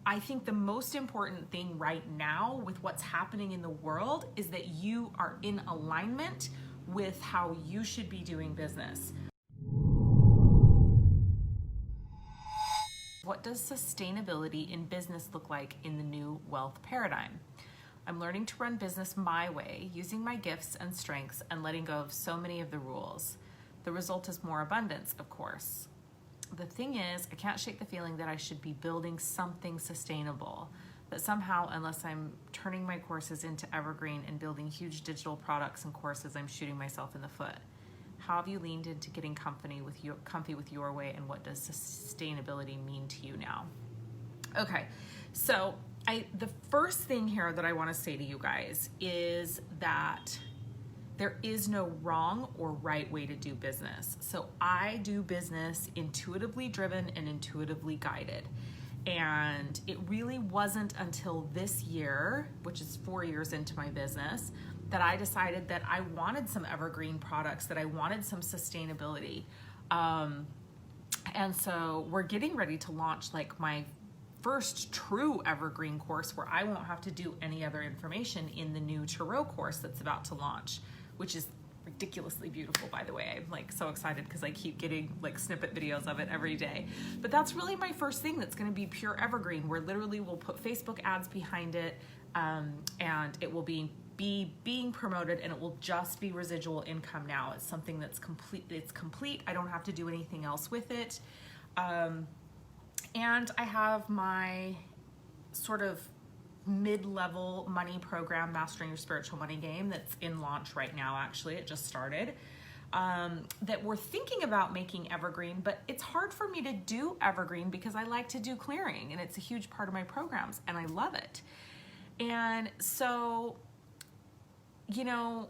I think the most important thing right now with what's happening in the world is that you are in alignment with how you should be doing business. What does sustainability in business look like in the new wealth paradigm? I'm learning to run business my way, using my gifts and strengths and letting go of so many of the rules. The result is more abundance, of course. The thing is, I can't shake the feeling that I should be building something sustainable, that somehow, unless I'm turning my courses into Evergreen and building huge digital products and courses, I'm shooting myself in the foot. How have you leaned into getting comfy with your way, and what does sustainability mean to you now? Okay, so the first thing here that I want to say to you guys is that there is no wrong or right way to do business. So I do business intuitively driven and intuitively guided. And it really wasn't until this year, which is 4 years into my business, that I decided that I wanted some evergreen products, that I wanted some sustainability. And so we're getting ready to launch like my first true evergreen course where I won't have to do any other information in the new tarot course that's about to launch, which is ridiculously beautiful, by the way. I'm like so excited because I keep getting like snippet videos of it every day. But that's really my first thing that's going to be pure evergreen, where literally we'll put Facebook ads behind it, and it will be being promoted, and it will just be residual income now. It's something that's complete. It's complete. I don't have to do anything else with it. And I have my sort of mid-level money program, Mastering Your Spiritual Money Game, that's in launch right now. Actually, it just started, that we're thinking about making evergreen, but it's hard for me to do evergreen because I like to do clearing, and it's a huge part of my programs, and I love it. And so, you know,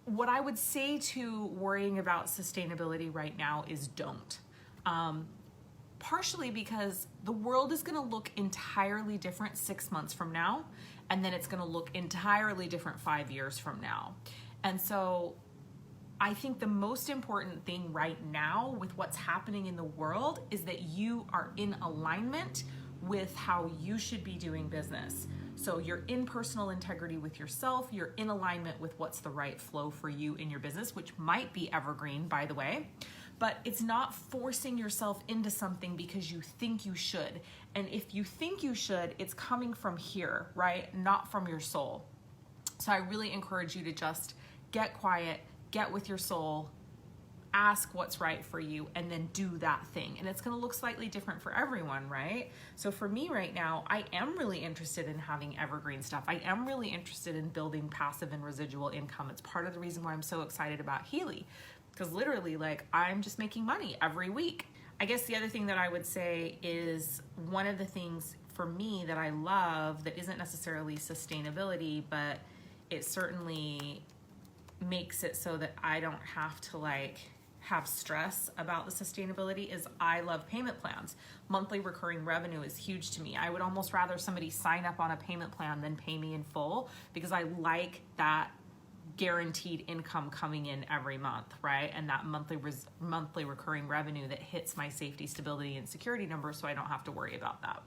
what I would say to worrying about sustainability right now is don't. Partially because the world is going to look entirely different 6 months from now, and then it's going to look entirely different 5 years from now. And so I think the most important thing right now with what's happening in the world is that you are in alignment with how you should be doing business. So you're in personal integrity with yourself, you're in alignment with what's the right flow for you in your business, which might be evergreen, by the way. But it's not forcing yourself into something because you think you should. And if you think you should, it's coming from here, right? Not from your soul. So I really encourage you to just get quiet, get with your soul, ask what's right for you, and then do that thing. And it's going to look slightly different for everyone, right? So for me right now, I am really interested in having evergreen stuff. I am really interested in building passive and residual income. It's part of the reason why I'm so excited about Healy. Because literally, like, I'm just making money every week. I guess the other thing that I would say is one of the things for me that I love that isn't necessarily sustainability, but it certainly makes it so that I don't have to like have stress about the sustainability, is I love payment plans. Monthly recurring revenue is huge to me. I would almost rather somebody sign up on a payment plan than pay me in full, because I like that guaranteed income coming in every month, right? And that monthly recurring revenue that hits my safety, stability, and security number, so I don't have to worry about that.